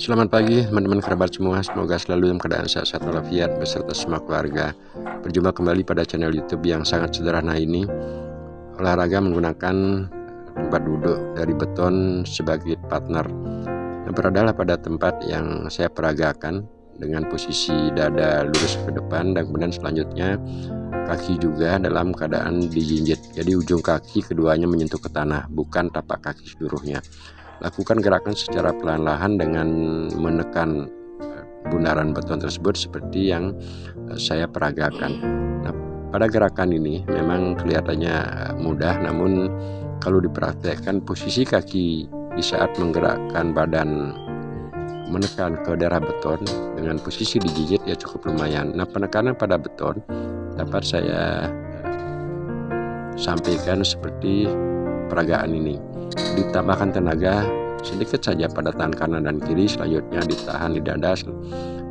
Selamat pagi teman-teman kerabat semua, semoga selalu dalam keadaan sehat walafiat beserta semua keluarga. Berjumpa kembali pada channel YouTube yang sangat sederhana ini. Olahraga menggunakan tempat duduk dari beton sebagai partner. Yang beradalah pada tempat yang saya peragakan dengan posisi dada lurus ke depan, dan kemudian selanjutnya kaki juga dalam keadaan dijinjit. Jadi ujung kaki keduanya menyentuh ke tanah, bukan tapak kaki seluruhnya. Lakukan gerakan secara perlahan-lahan dengan menekan bundaran beton tersebut seperti yang saya peragakan. Nah, pada gerakan ini memang kelihatannya mudah, namun kalau dipraktekkan posisi kaki di saat menggerakkan badan menekan ke daerah beton dengan posisi digigit ya cukup lumayan. Nah, penekanan pada beton dapat saya sampaikan seperti peragaan ini. Ditambahkan tenaga sedikit saja pada tangan kanan dan kiri, selanjutnya ditahan di dada,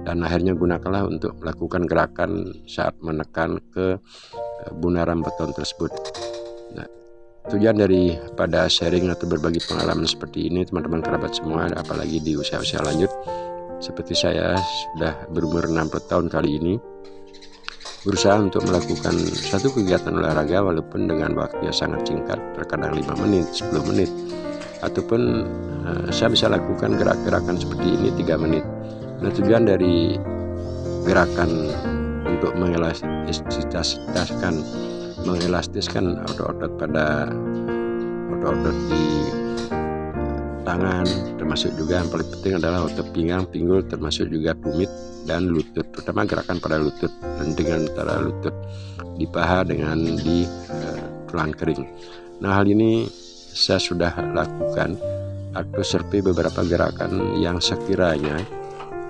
dan akhirnya gunakanlah untuk melakukan gerakan saat menekan ke bundaran beton tersebut. Nah, tujuan daripada sharing atau berbagi pengalaman seperti ini teman-teman kerabat semua, apalagi di usia-usia lanjut seperti saya sudah berumur 60 tahun kali ini, berusaha untuk melakukan satu kegiatan olahraga walaupun dengan waktu yang sangat singkat, terkadang 5 menit, 10 menit, ataupun saya bisa lakukan gerak-gerakan seperti ini 3 menit. Nah, tujuan dari gerakan untuk mengelastiskan otot-otot pada otot-otot di tangan, termasuk juga yang paling penting adalah otot pinggang, pinggul, termasuk juga tumit dan lutut, terutama gerakan pada lutut, dan dengan antara lutut di paha dengan di tulang kering. Nah, hal ini saya sudah lakukan atau survei beberapa gerakan yang sekiranya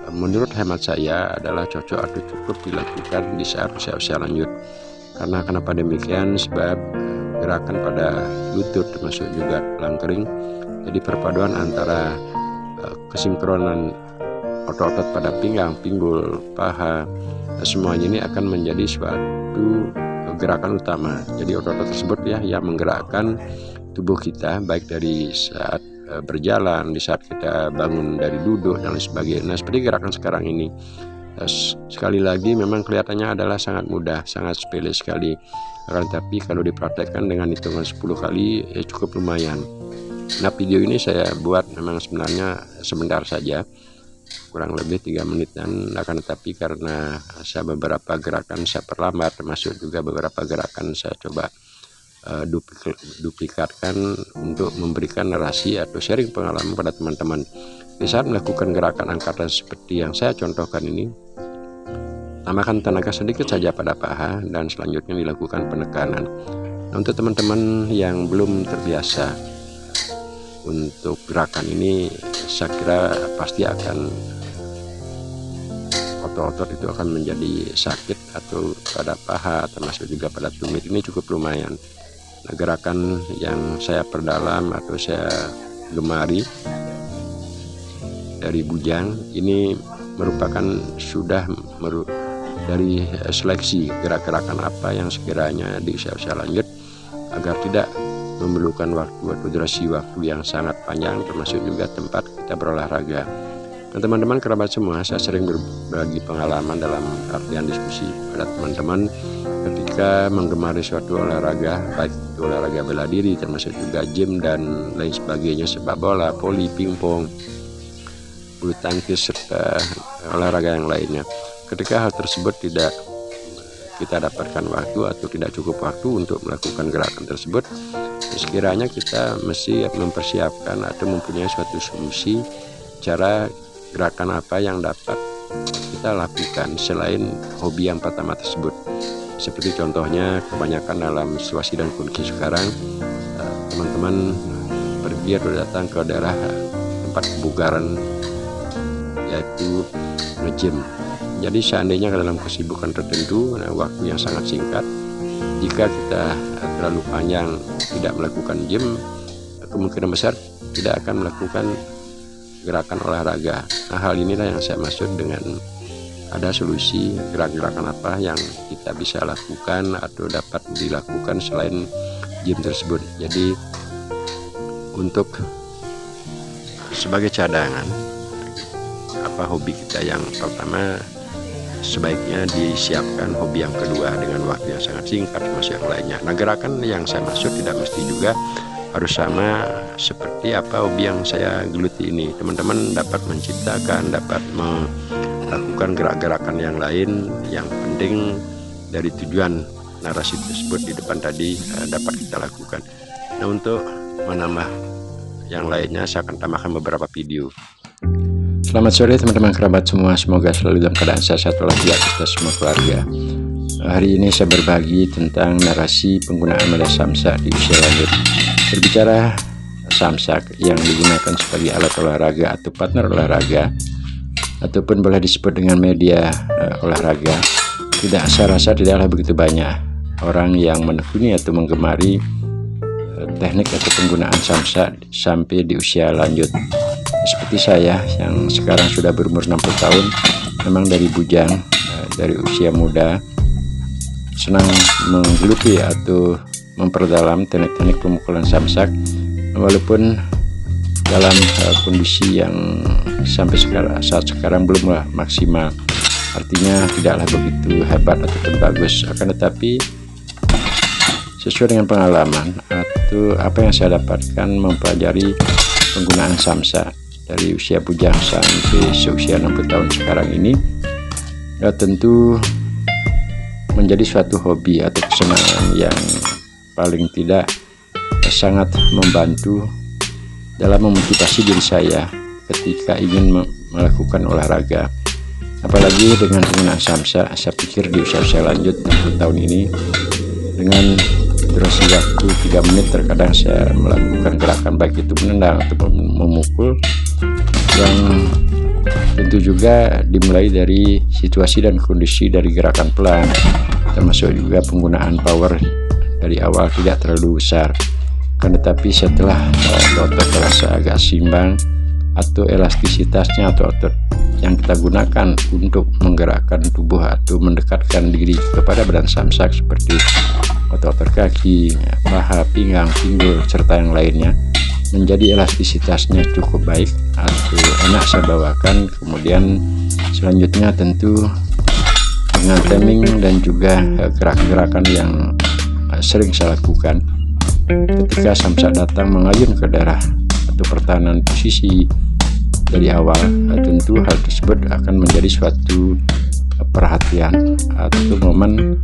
menurut hemat saya adalah cocok atau cukup dilakukan di saat usia-usia lanjut. Karena kenapa demikian? Sebab gerakan pada lutut termasuk juga tulang kering, jadi perpaduan antara kesinkronan otot-otot pada pinggang, pinggul, paha, semuanya ini akan menjadi suatu gerakan utama. Jadi otot-otot tersebut ya yang menggerakkan tubuh kita, baik dari saat berjalan, di saat kita bangun dari duduk dan lain sebagainya. Nah, seperti gerakan sekarang ini, sekali lagi memang kelihatannya adalah sangat mudah, sangat sepele sekali, akan tetapi kalau dipraktekkan dengan hitungan 10 kali ya cukup lumayan. Nah, video ini saya buat memang sebenarnya sebentar saja, kurang lebih 3 menit, dan akan tetapi karena saya beberapa gerakan saya perlambat, termasuk juga beberapa gerakan saya coba duplikatkan untuk memberikan narasi atau sharing pengalaman pada teman-teman. Di saat melakukan gerakan angkatan seperti yang saya contohkan ini, tambahkan tenaga sedikit saja pada paha dan selanjutnya dilakukan penekanan. Nah, untuk teman-teman yang belum terbiasa untuk gerakan ini, saya kira pasti akan otot-otot itu akan menjadi sakit, atau pada paha termasuk juga pada tumit ini cukup lumayan. Nah, gerakan yang saya perdalam atau saya gemari dari bujang ini merupakan sudah dari seleksi gerak-gerakan apa yang sekiranya di usia-usia lanjut agar tidak memerlukan waktu atau durasi waktu yang sangat panjang, termasuk juga tempat kita berolahraga. Nah, teman-teman kerabat semua, saya sering berbagi pengalaman dalam artian diskusi pada teman-teman ketika menggemari suatu olahraga, baik itu olahraga bela diri, termasuk juga gym dan lain sebagainya, sepak bola, voli, pingpong, bulu tangkis, serta olahraga yang lainnya. Ketika hal tersebut tidak kita dapatkan waktu atau tidak cukup waktu untuk melakukan gerakan tersebut, sekiranya kita mesti mempersiapkan atau mempunyai suatu solusi cara gerakan apa yang dapat kita lakukan selain hobi yang pertama tersebut. Seperti contohnya kebanyakan dalam situasi dan kondisi sekarang, teman-teman pergi atau datang ke daerah tempat kebugaran, yaitu nge-gym. Jadi seandainya dalam kesibukan tertentu, waktu yang sangat singkat, jika kita terlalu panjang tidak melakukan gym, kemungkinan besar tidak akan melakukan gerakan olahraga. Nah, hal inilah yang saya maksud dengan ada solusi gerak-gerakan apa yang kita bisa lakukan atau dapat dilakukan selain gym tersebut. Jadi untuk sebagai cadangan hobi kita yang pertama sebaiknya disiapkan hobi yang kedua dengan waktu yang sangat singkat masuk yang lainnya. Nah, gerakan yang saya maksud tidak mesti juga harus sama seperti hobi yang saya geluti ini. Teman-teman dapat menciptakan, dapat melakukan gerak-gerakan yang lain. Yang penting dari tujuan narasi tersebut di depan tadi dapat kita lakukan. Nah, untuk menambah yang lainnya saya akan tambahkan beberapa video. Selamat sore teman-teman kerabat semua, semoga selalu dalam keadaan sehat walafiat kita semua keluarga. Hari ini saya berbagi tentang narasi penggunaan media samsak di usia lanjut. Berbicara samsak yang digunakan sebagai alat olahraga atau partner olahraga, ataupun boleh disebut dengan media olahraga, saya rasa tidaklah begitu banyak orang yang menekuni atau menggemari teknik atau penggunaan samsak sampai di usia lanjut. Seperti saya yang sekarang sudah berumur 60 tahun, memang dari bujang, dari usia muda, senang menggeluti atau memperdalam teknik-teknik pemukulan samsak, walaupun dalam kondisi yang sampai saat sekarang belumlah maksimal, artinya tidaklah begitu hebat ataupun bagus. Akan tetapi sesuai dengan pengalaman atau apa yang saya dapatkan mempelajari penggunaan samsak dari usia bujang sampai seusia 60 tahun sekarang ini, tentu menjadi suatu hobi atau kesenangan yang paling tidak sangat membantu dalam memotivasi diri saya ketika ingin melakukan olahraga. Apalagi dengan penggunaan samsak, saya pikir di usia lanjut 60 tahun ini, dengan durasi waktu 3 menit terkadang saya melakukan gerakan baik itu menendang ataupun memukul, yang tentu juga dimulai dari situasi dan kondisi dari gerakan pelan, termasuk juga penggunaan power dari awal tidak terlalu besar. Kan tetapi setelah otot terasa agak simbang atau elastisitasnya atau otot yang kita gunakan untuk menggerakkan tubuh atau mendekatkan diri kepada badan samsak seperti otot kaki, paha, pinggang, pinggul, serta yang lainnya, menjadi elastisitasnya cukup baik atau enak saya bawakan. Kemudian selanjutnya tentu dengan timing dan juga gerak-gerakan yang sering saya lakukan ketika samsak datang mengayun ke darah atau pertahanan posisi dari awal, tentu hal tersebut akan menjadi suatu perhatian atau momen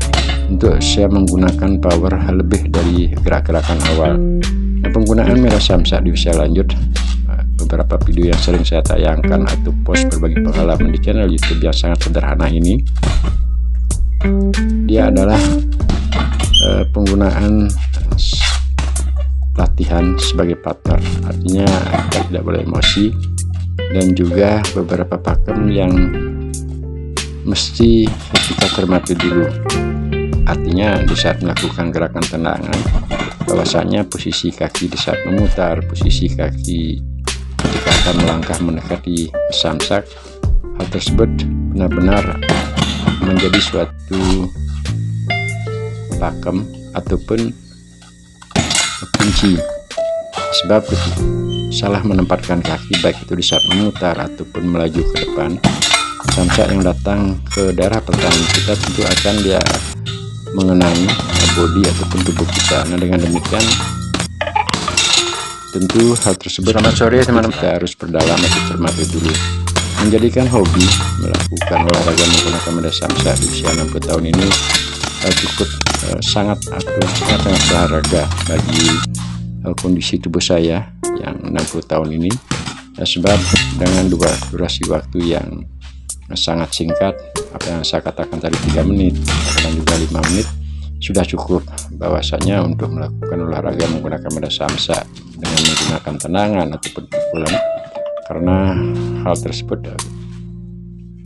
untuk saya menggunakan power lebih dari gerak-gerakan awal. Penggunaan media samsak di usia lanjut, beberapa video yang sering saya tayangkan atau post berbagi pengalaman di channel YouTube yang sangat sederhana ini, dia adalah penggunaan latihan sebagai partner, artinya kita tidak boleh emosi, dan juga beberapa pakem yang mesti kita cermati dulu. Artinya di saat melakukan gerakan tendangan, bahwasanya posisi kaki di saat memutar, posisi kaki ketika akan melangkah mendekati samsak, hal tersebut benar-benar menjadi suatu pakem ataupun kunci. Sebab salah menempatkan kaki baik itu di saat memutar ataupun melaju ke depan, samsak yang datang ke daerah pertahanan kita tentu akan dia mengenai bodi ataupun tubuh kita. Nah, dengan demikian tentu hal tersebut, selamat sore teman-teman, kita harus berdalam atau cermati dulu. Menjadikan hobi melakukan olahraga menggunakan media samsak di usia 60 tahun ini cukup sangat berharga bagi kondisi tubuh saya yang 60 tahun ini, sebab dengan durasi waktu yang sangat singkat, apa yang saya katakan tadi 3 menit dan juga 5 menit sudah cukup bahwasanya untuk melakukan olahraga menggunakan media samsak dengan menggunakan tendangan ataupun pukulan, karena hal tersebut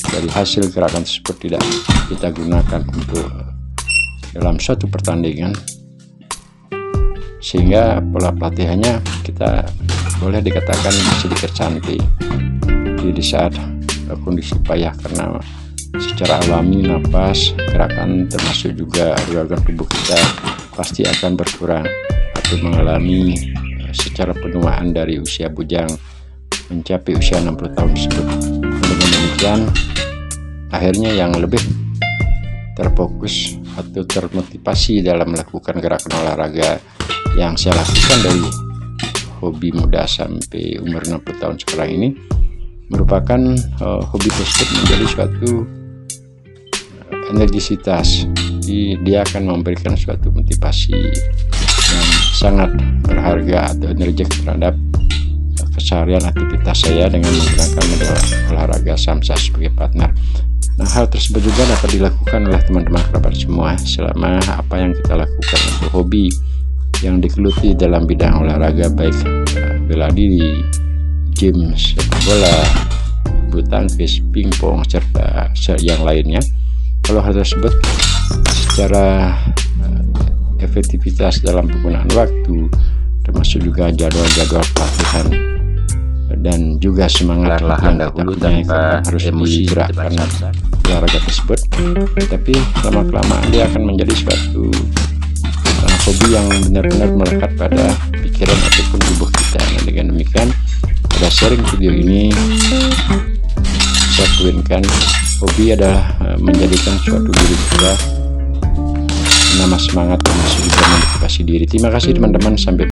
dari hasil gerakan tersebut tidak kita gunakan untuk dalam suatu pertandingan, sehingga pola pelatihannya kita boleh dikatakan sedikit cantik di saat kondisi payah, karena secara alami napas, gerakan termasuk juga organ tubuh kita pasti akan berkurang atau mengalami secara penuaan dari usia bujang mencapai usia 60 tahun tersebut. Dengan demikian akhirnya yang lebih terfokus atau termotivasi dalam melakukan gerakan olahraga yang saya lakukan dari hobi muda sampai umur 60 tahun sekarang ini, merupakan hobi tersebut menjadi suatu energisitas. Jadi dia akan memberikan suatu motivasi yang sangat berharga atau energi terhadap keseharian aktivitas saya dengan menggunakan model olahraga samsa sebagai partner. Nah, hal tersebut juga dapat dilakukan oleh teman-teman kerabat semua selama apa yang kita lakukan untuk hobi yang digeluti dalam bidang olahraga, baik bela diri, gym, sepak bola, bulu tangkis, pingpong, serta yang lainnya. Kalau hal tersebut secara efektivitas dalam penggunaan waktu, termasuk juga jadwal-jadwal pelatihan dan juga semangat lahan dahulu tanpa harus emosi digerakkan olahraga tersebut, tapi lama-kelamaan dia akan menjadi suatu hobi yang benar-benar melekat pada pikiran ataupun tubuh kita. Nah, dengan demikian pada sharing video ini saya poinkan hobi adalah menjadikan suatu diri kita nama semangat dan juga motivasi diri. Terima kasih teman-teman, sampai